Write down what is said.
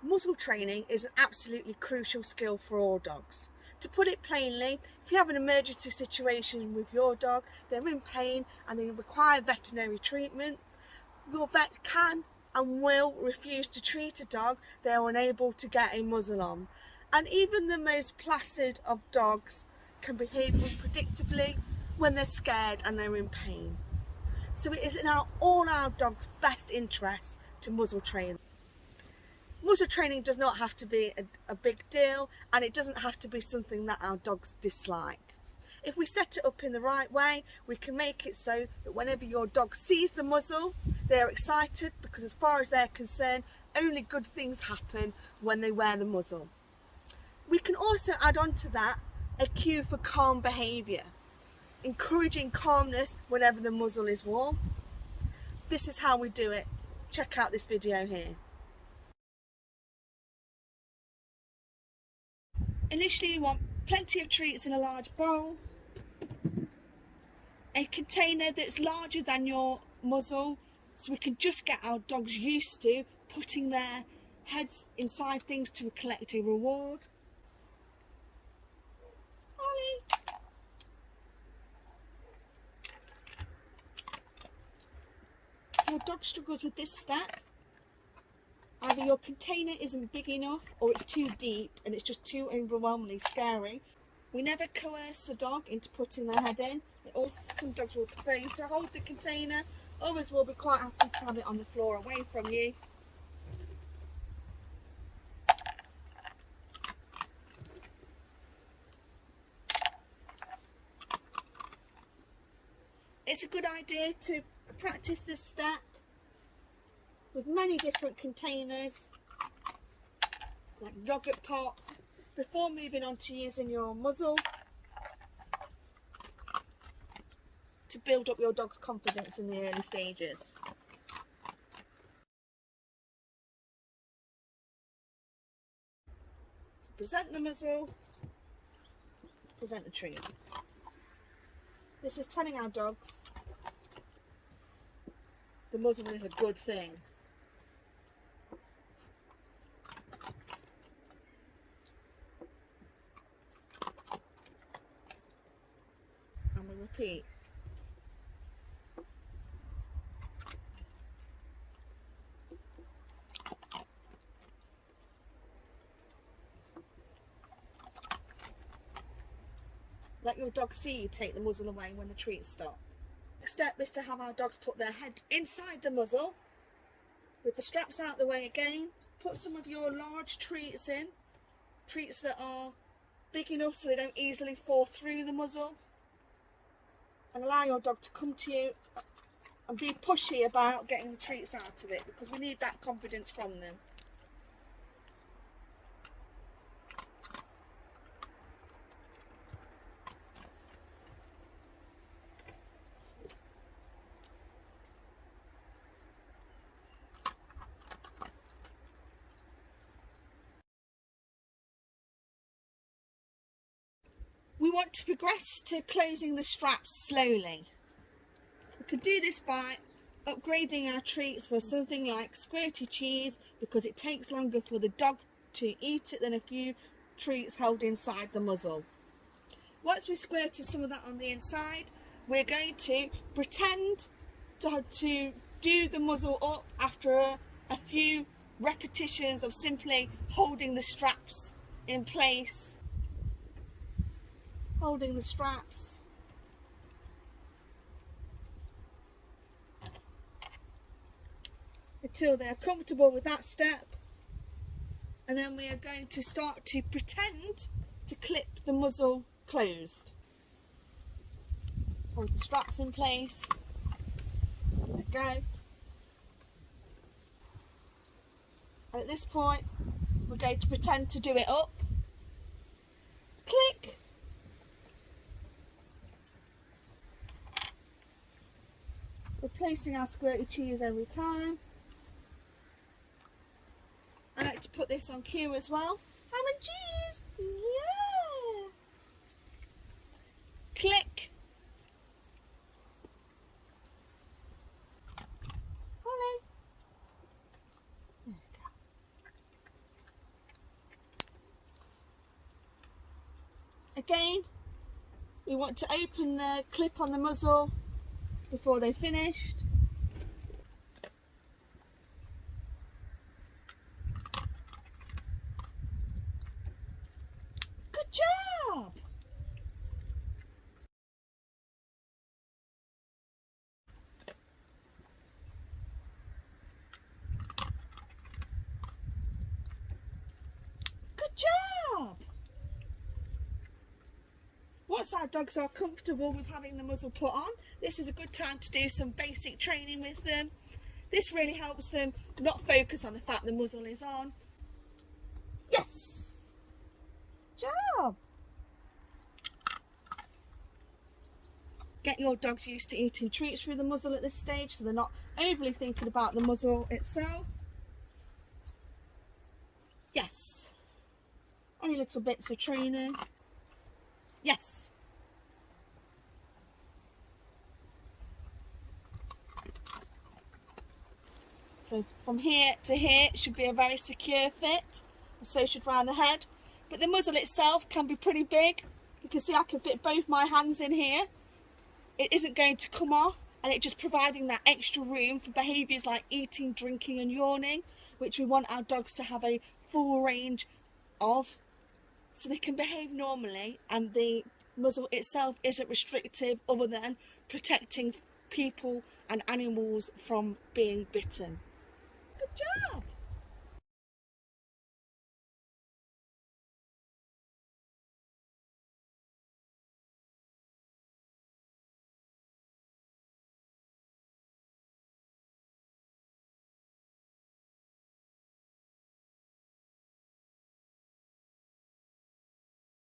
Muzzle training is an absolutely crucial skill for all dogs. To put it plainly, if you have an emergency situation with your dog, they're in pain and they require veterinary treatment, your vet can and will refuse to treat a dog they are unable to get a muzzle on. And even the most placid of dogs can behave unpredictably when they're scared and they're in pain. So it is in all our dogs' best interests to muzzle train. Muzzle training does not have to be a big deal, and it doesn't have to be something that our dogs dislike. If we set it up in the right way, we can make it so that whenever your dog sees the muzzle, they're excited, because as far as they're concerned, only good things happen when they wear the muzzle. We can also add on to that a cue for calm behaviour, encouraging calmness whenever the muzzle is worn. This is how we do it. Check out this video here. Initially, you want plenty of treats in a large bowl, a container that's larger than your muzzle, so we can just get our dogs used to putting their heads inside things to collect a reward. Ollie. If your dog struggles with this step, either your container isn't big enough or it's too deep and it's just too overwhelmingly scary. We never coerce the dog into putting their head in. Some dogs will prefer you to hold the container, others will be quite happy to have it on the floor away from you. It's a good idea to practice this step with many different containers, like yogurt pots, before moving on to using your muzzle to build up your dog's confidence in the early stages. So present the muzzle, present the treat. This is telling our dogs the muzzle is a good thing. And we repeat. Let your dog see you take the muzzle away when the treats stop. Next step is to have our dogs put their head inside the muzzle with the straps out the way again. Put some of your large treats in, treats that are big enough so they don't easily fall through the muzzle, and allow your dog to come to you and be pushy about getting the treats out of it, because we need that confidence from them. We want to progress to closing the straps slowly. We can do this by upgrading our treats for something like squirty cheese, because it takes longer for the dog to eat it than a few treats held inside the muzzle. Once we've squirted some of that on the inside, we're going to pretend to do the muzzle up after a few repetitions of simply holding the straps in place. Holding the straps until they're comfortable with that step, and then we are going to start to pretend to clip the muzzle closed. Hold the straps in place, let go, and at this point we're going to pretend to do it up. Click. Replacing our squirty cheese every time. I like to put this on cue as well. Ham and cheese! Yeah! Click! Holly! There we go. again, we want to open the clip on the muzzle before they're finished. Good job! Good job! Once our dogs are comfortable with having the muzzle put on, this is a good time to do some basic training with them. This really helps them not focus on the fact the muzzle is on. Yes! Good job! Get your dogs used to eating treats through the muzzle at this stage so they're not overly thinking about the muzzle itself. Yes. Only little bits of training. Yes. So from here to here it should be a very secure fit. So should round the head. But the muzzle itself can be pretty big. You can see I can fit both my hands in here. It isn't going to come off, and it's just providing that extra room for behaviours like eating, drinking and yawning, which we want our dogs to have a full range of, so they can behave normally, and the muzzle itself isn't restrictive other than protecting people and animals from being bitten. Good job!